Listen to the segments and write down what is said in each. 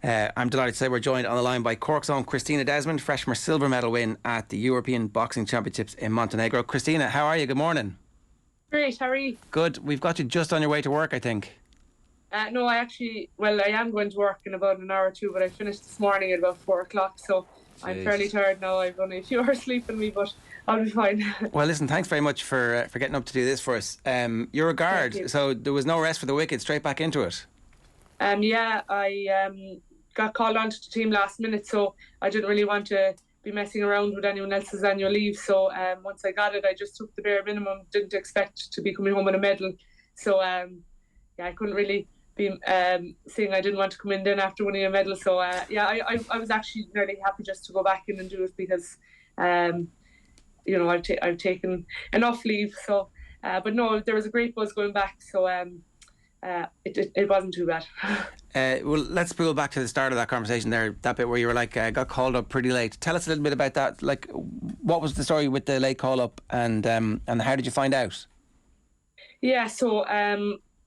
I'm delighted to say we're joined on the line by Cork's own Christina Desmond, fresh from her silver medal win at the European Boxing Championships in Montenegro. Christina, how are you? Good morning. Great, how are you? Good. We've got you just on your way to work, I think. No, I am going to work in about an hour or two, but I finished this morning at about 4 o'clock, so I'm fairly tired now. I've only a few hours sleep in me, but I'll be fine. Well, listen, thanks very much for getting up to do this for us. You're a guard, so there was no rest for the wicked, straight back into it. I got called onto the team last minute, so I didn't really want to be messing around with anyone else's annual leave. So once I got it, I just took the bare minimum. Didn't expect to be coming home with a medal. So I couldn't really be saying I didn't want to come in then after winning a medal. So I was actually really happy just to go back in and do it because I've taken enough leave. So but no, there was a great buzz going back. So it wasn't too bad. Well, let's pull back to the start of that conversation there, that bit where you were like, got called up pretty late. Tell us a little bit about that. Like, what was the story with the late call up, and how did you find out? Yeah, so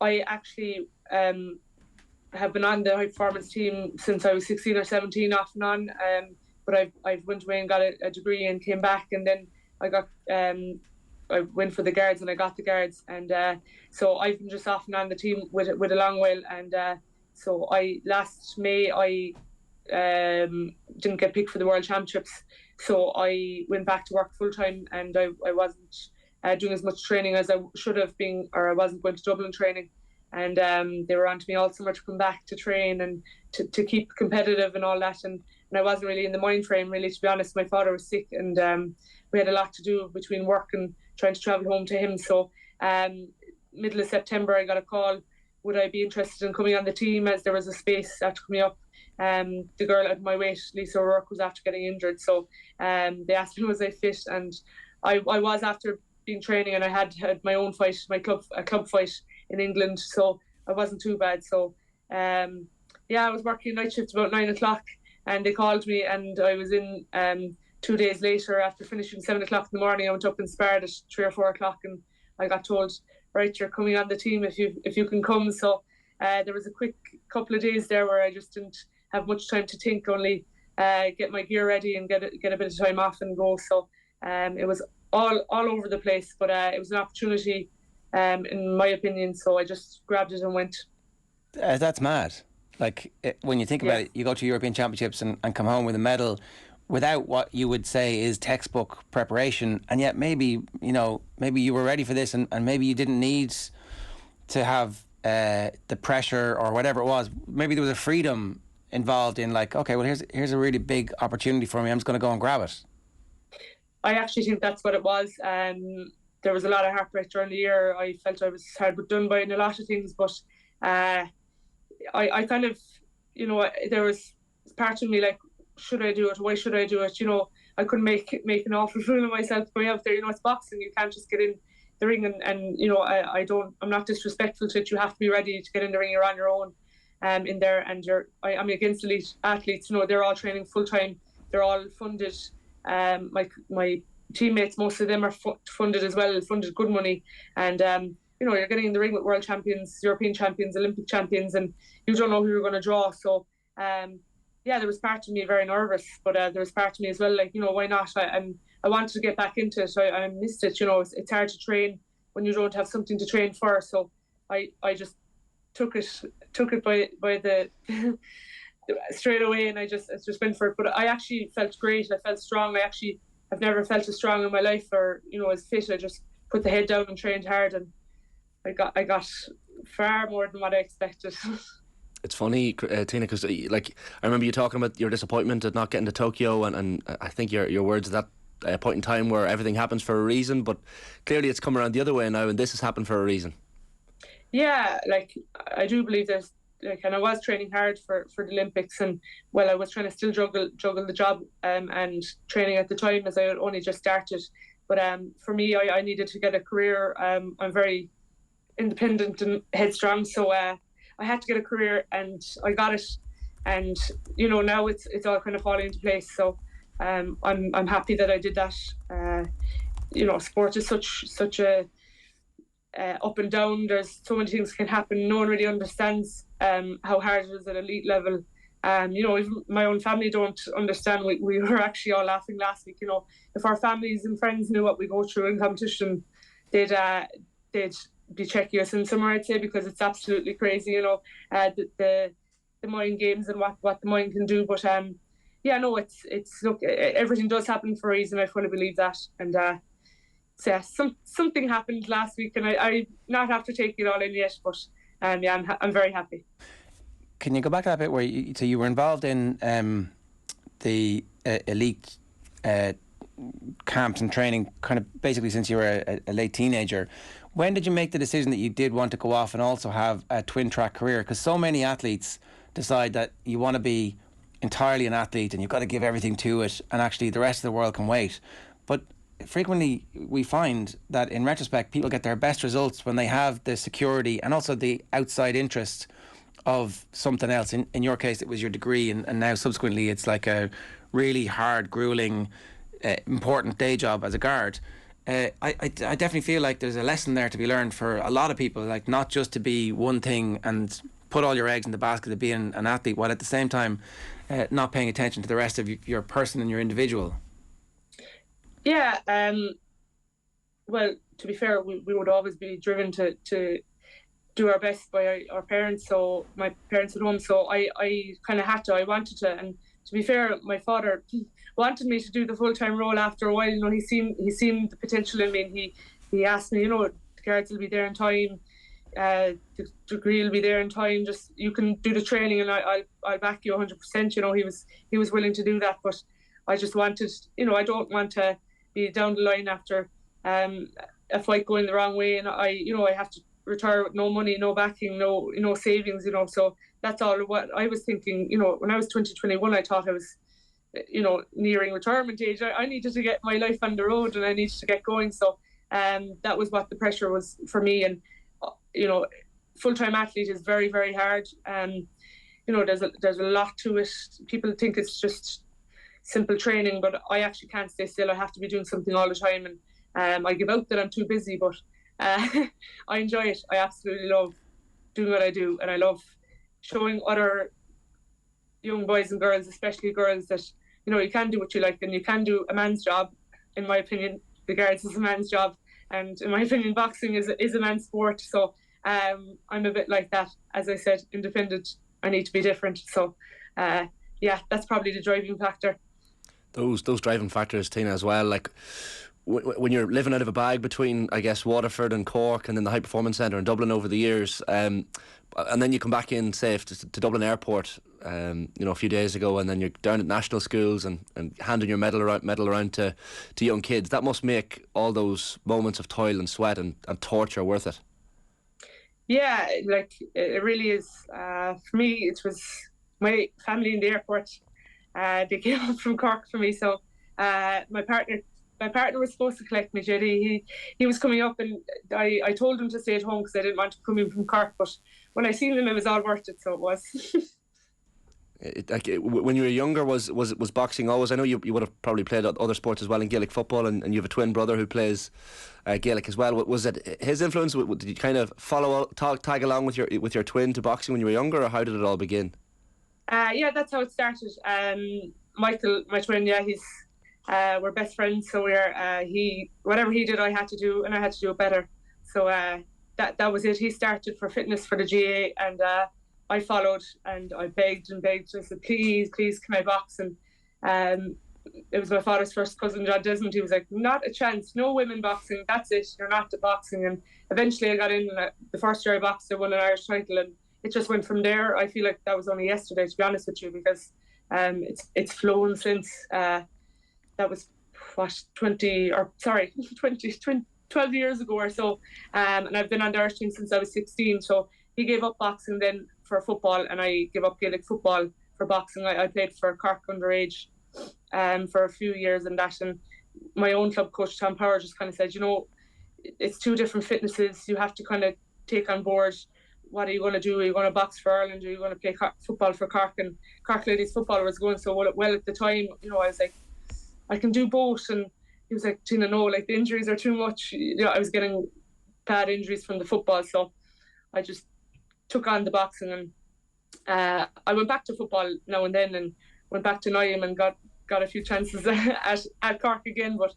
I actually have been on the high performance team since I was 16 or 17 off and on, but I went away and got a degree and came back, and then I went for the guards and I got the guards, and so I've been just off and on the team with a long while, and so last May I didn't get picked for the World Championships, so I went back to work full time, and I wasn't doing as much training as I should have been, or I wasn't going to Dublin training, and they were on to me all summer to come back to train and to keep competitive and all that, and I wasn't really in the mind frame, really, to be honest. My father was sick, and we had a lot to do between work and trying to travel home to him. So middle of September I got a call, would I be interested in coming on the team, as there was a space after coming up. The girl at my weight, Lisa O'Rourke, was after getting injured, so they asked me was I fit, and I was, after being training, and I had my own fight, a club fight in England, so I wasn't too bad. So I was working night shift about 9 o'clock, and they called me, and I was in 2 days later after finishing 7 o'clock in the morning. I went up and sparred at 3 or 4 o'clock, and I got told, right, you're coming on the team if you can come. So there was a quick couple of days there where I just didn't have much time to think, only get my gear ready and get a bit of time off and go. So it was all over the place, but it was an opportunity in my opinion, so I just grabbed it and went. That's mad. Like, when you think about it, you go to European Championships and come home with a medal without what you would say is textbook preparation, and yet maybe you were ready for this, and maybe you didn't need to have the pressure or whatever it was. Maybe there was a freedom involved in, like, okay, well, here's a really big opportunity for me, I'm just going to go and grab it. I actually think that's what it was. There was a lot of heartbreak during the year. I felt I was hard done by in a lot of things, but I kind of, there was part of me like, should I do it? Why should I do it? I couldn't make an awful fool of myself going out there. It's boxing. You can't just get in the ring and I'm not disrespectful to it. You have to be ready to get in the ring. You're on your own in there, and I'm against elite athletes. They're all training full time. They're all funded. My teammates, most of them are funded as well, funded good money, and you're getting in the ring with world champions, European champions, Olympic champions, and you don't know who you're going to draw. So there was part of me very nervous, but there was part of me as well, like, why not? I wanted to get back into it. I missed it. It's hard to train when you don't have something to train for. So I just took it by the straight away, and I just went for it. But I actually felt great. I felt strong. I've never felt as strong in my life, or as fit. I just put the head down and trained hard, and I got far more than what I expected. It's funny, Tina, because I remember you talking about your disappointment at not getting to Tokyo, and I think your words at that point in time where everything happens for a reason, but clearly it's come around the other way now, and this has happened for a reason. Yeah, I do believe there's and I was training hard for the Olympics, and I was trying to still juggle the job and training at the time, as I had only just started. But for me, I needed to get a career. I'm very independent and headstrong, so I had to get a career, and I got it. And now it's all kind of falling into place. So I'm happy that I did that. Sport is such a up and down. There's so many things can happen. No one really understands how hard it is at elite level. Even my own family don't understand. We were actually all laughing last week. If our families and friends knew what we go through in competition, they'd be checking us in somewhere, I'd say, because it's absolutely crazy. The mind games and what the mind can do. But it's look, everything does happen for a reason. I fully believe that. And something happened last week, and I not have to take it all in yet. But I'm very happy. Can you go back to that bit where you were involved in the elite camps and training kind of basically since you were a late teenager? When did you make the decision that you did want to go off and also have a twin track career? Because so many athletes decide that you want to be entirely an athlete and you've got to give everything to it, and actually the rest of the world can wait. But frequently we find that in retrospect people get their best results when they have the security and also the outside interest of something else. In your case it was your degree, and now subsequently it's like a really hard, grueling, important day job as a guard. I definitely feel like there's a lesson there to be learned for a lot of people, like not just to be one thing and put all your eggs in the basket of being an athlete, while at the same time not paying attention to the rest of your person and your individual. Yeah, well, to be fair, we would always be driven to do our best by our parents, so my parents at home, so I kind of had to, I wanted to. And to be fair, my father wanted me to do the full-time role after a while. He seen the potential in me, and he asked me, the guards will be there in time, the degree will be there in time, just you can do the training and I'll back you 100%. He was willing to do that, but I just wanted, I don't want to be down the line after a fight going the wrong way, and I have to retire with no money, no backing, no savings, so that's all what I was thinking. When I was 2021, I thought I was nearing retirement age. I needed to get my life on the road and I needed to get going, so that was what the pressure was for me. And full-time athlete is very, very hard, and there's a lot to it. People think it's just simple training, but I actually can't stay still. I have to be doing something all the time, and I give out that I'm too busy, but I enjoy it. I absolutely love doing what I do, and I love showing other young boys and girls, especially girls, that you can do what you like, and you can do a man's job. In my opinion, the guards is a man's job, and in my opinion, boxing is a man's sport. So I'm a bit like that. As I said, independent. I need to be different. So that's probably the driving factor. Those driving factors, Tina, as well. Like when you're living out of a bag between, I guess, Waterford and Cork, and then the High Performance Centre in Dublin over the years, and then you come back in, say, to Dublin Airport, a few days ago, and then you're down at national schools and handing your medal around to young kids. That must make all those moments of toil and sweat and torture worth it. Yeah, like it really is. For me, it was my family in the airport. They came up from Cork for me, so my partner was supposed to collect me, Jetty. He was coming up, and I told him to stay at home because I didn't want to come in from Cork. But when I seen him, it was all worth it. So it was. When you were younger, was boxing always? I know you would have probably played other sports as well in Gaelic football, and you have a twin brother who plays Gaelic as well. Was it his influence? Did you kind of tag along with your twin to boxing when you were younger, or how did it all begin? Yeah, that's how it started. Michael, my twin, we're best friends, so whatever he did, I had to do, and I had to do it better. So that was it. He started for fitness for the GA, and I followed, and I begged and begged. I said, please, can I box? And it was my father's first cousin, John Desmond. He was like, not a chance, no women boxing, that's it, you're not to boxing. And eventually I got in, and the first year I boxed, I won an Irish title, and it just went from there. I feel like that was only yesterday, to be honest with you, because it's flown since. That was 12 years ago or so, and I've been on the Irish team since I was 16. So he gave up boxing then for football, and I gave up Gaelic football for boxing. I played for Cork underage for a few years, and my own club coach Tom Power just kind of said, it's two different fitnesses. You have to kind of take on board, what are you going to do? Are you going to box for Ireland? Are you going to play football for Cork? And Cork ladies football was going so well at the time. I was like, I can do both. And he was like, Tina, no, like the injuries are too much. I was getting bad injuries from the football, so I just took on the boxing, and I went back to football now and then, and went back to Niam and got a few chances at Cork again. But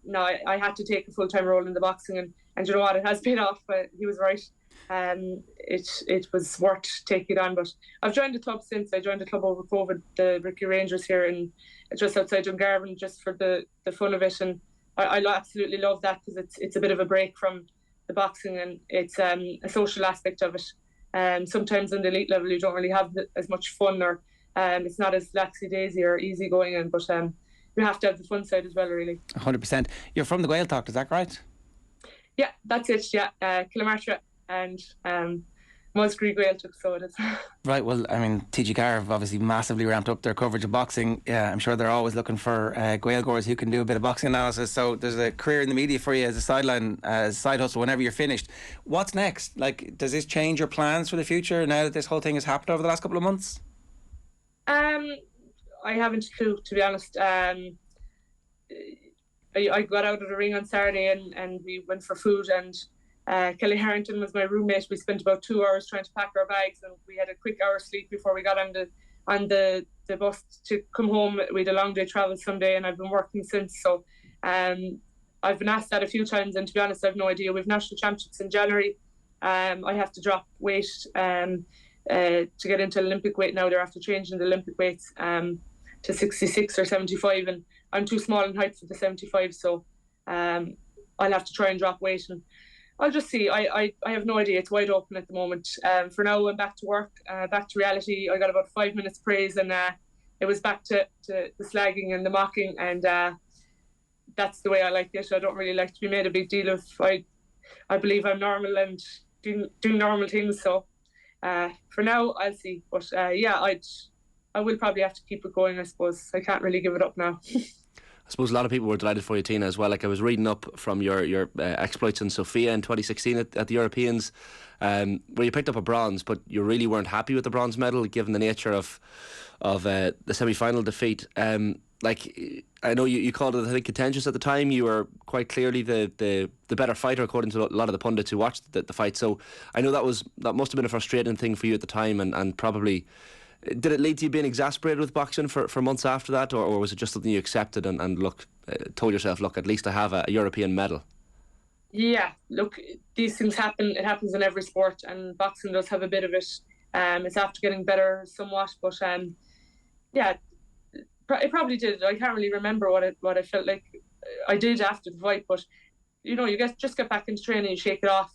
no, I had to take a full-time role in the boxing, and you know what, it has paid off. He was right. It was worth taking it on. But I've joined the club since. I joined the club over COVID, the Ricky Rangers here in just outside Dungarvan, just for the fun of it. And I absolutely love that, because it's a bit of a break from the boxing, and it's a social aspect of it. Sometimes in the elite level you don't really have as much fun, or it's not as laxy-daisy or easy going, but you have to have the fun side as well, really. 100%. You're from the Gaeltacht, is that right? Yeah, that's it. Yeah, Killamartyr and Musgrave Gaeltacht, so it is. Right. Well, I mean, TG Carr have obviously massively ramped up their coverage of boxing. Yeah, I'm sure they're always looking for Gaelgoers who can do a bit of boxing analysis. So there's a career in the media for you as a sideline, as a side hustle whenever you're finished. What's next? Like, does this change your plans for the future now that this whole thing has happened over the last couple of months? I haven't a clue, to be honest. I got out of the ring on Saturday, and we went for food, and Kelly Harrington was my roommate. We spent about 2 hours trying to pack our bags, and we had a quick hour's sleep before we got on the bus to come home. We had a long day travel Sunday, and I've been working since. So I've been asked that a few times, and to be honest, I've no idea. We've national championships in January. I have to drop weight to get into Olympic weight now. They're after changing the Olympic weights to 66 or 75, and I'm too small in height for the 75, so I'll have to try and drop weight, and I'll just see. I have no idea. It's wide open at the moment. For now, I'm back to work, back to reality. I got about 5 minutes praise, and it was back to the slagging and the mocking, and that's the way I like it. I don't really like to be made a big deal of. I believe I'm normal and doing normal things, so for now, I'll see. But yeah, I will probably have to keep it going, I suppose. I can't really give it up now. I suppose a lot of people were delighted for you, Tina, as well. Like, I was reading up from your exploits in Sofia in 2016 at the Europeans, where you picked up a bronze, but you really weren't happy with the bronze medal, given the nature of the semi-final defeat. Like, I know you called it, I think, contentious at the time. You were quite clearly the better fighter, according to a lot of the pundits who watched the fight. So I know that must have been a frustrating thing for you at the time, and probably. Did it lead to you being exasperated with boxing for months after that, or was it just something you accepted and told yourself, look, at least I have a European medal? Yeah, look, these things happen. It happens in every sport, and boxing does have a bit of it. It's after getting better somewhat, but yeah, it probably did. I can't really remember what I felt like I did after the fight, but you know, you just get back into training, you shake it off.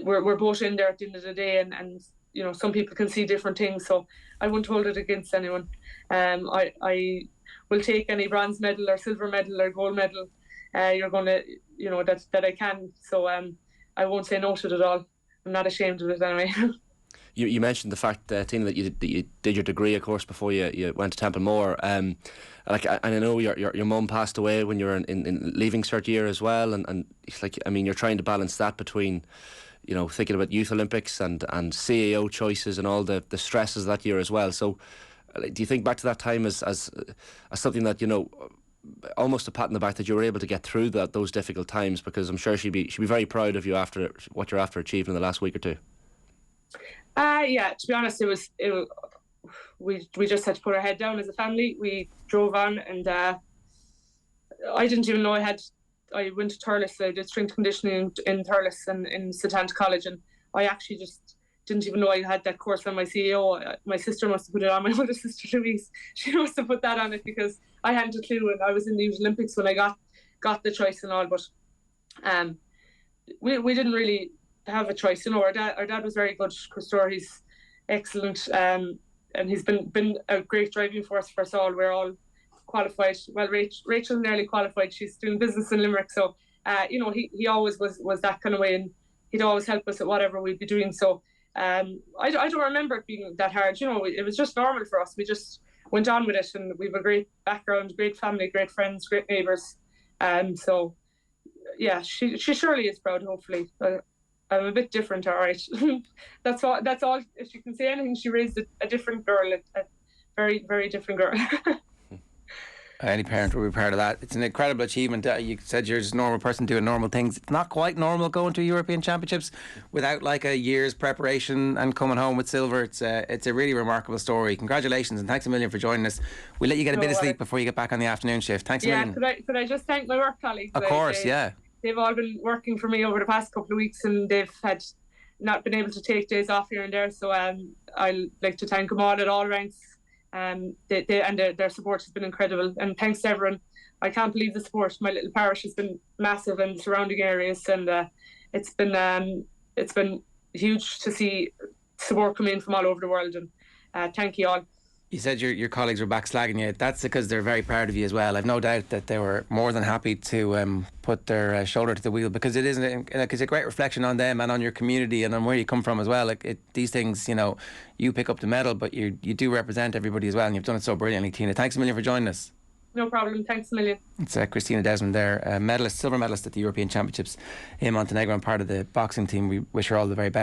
We're both in there at the end of the day, and you know, some people can see different things, so I won't hold it against anyone. I will take any bronze medal or silver medal or gold medal. You're going to, you know, that I can. So I won't say no to it at all. I'm not ashamed of it anyway. You mentioned the fact, Tina, that you did your degree, of course, before you went to Templemore. And I know your mum passed away when you were in leaving cert year as well, and it's like, I mean, you're trying to balance that between, you know, thinking about Youth Olympics and CAO choices and all the stresses that year as well. So do you think back to that time as something that, you know, almost a pat on the back that you were able to get through those difficult times? Because I'm sure she'd be very proud of you after what you're after achieving in the last week or two. Yeah, to be honest, we just had to put our head down as a family. We drove on, and I didn't even know I went to Thurles. I did strength conditioning in Thurles and in St. Anne's College, and I actually just didn't even know I had that course on my CAO. My sister must have put it on, my older sister Louise. She must have put that on it, because I hadn't a clue, and I was in the Youth Olympics when I got the choice and all. But we didn't really have a choice. You know, our dad was very good. Chris Dorr, he's excellent, and he's been a great driving force for us all. We're all qualified. Well, Rachel nearly qualified. She's doing business in Limerick, so you know, he always was that kind of way, and he'd always help us at whatever we'd be doing. So I don't remember it being that hard. You know, it was just normal for us. We just went on with it, and we have a great background, great family, great friends, great neighbours. So yeah, she surely is proud. Hopefully, I'm a bit different, all right. That's all. If you can say anything, she raised a different girl, a very, very different girl. Any parent will be proud of that. It's an incredible achievement. You said you're just a normal person doing normal things. It's not quite normal going to European Championships without like a year's preparation and coming home with silver. It's a really remarkable story. Congratulations and thanks a million for joining us. We'll let you get a bit of sleep before you get back on the afternoon shift. Thanks a million. Could I just thank my work colleagues? Of course, They've all been working for me over the past couple of weeks, and they've had not been able to take days off here and there. So I'd like to thank them all at all ranks. Their support has been incredible, and thanks to everyone. I can't believe the support. My little parish has been massive in surrounding areas, and it's been huge to see support come in from all over the world. And thank you all. You said your colleagues were backslagging you. That's because they're very proud of you as well. I've no doubt that they were more than happy to put their shoulder to the wheel, because it's a great reflection on them and on your community and on where you come from as well. These things, you pick up the medal, but you do represent everybody as well, and you've done it so brilliantly, Tina. Thanks a million for joining us. No problem. Thanks a million. It's Christina Desmond there, silver medalist at the European Championships in Montenegro and part of the boxing team. We wish her all the very best.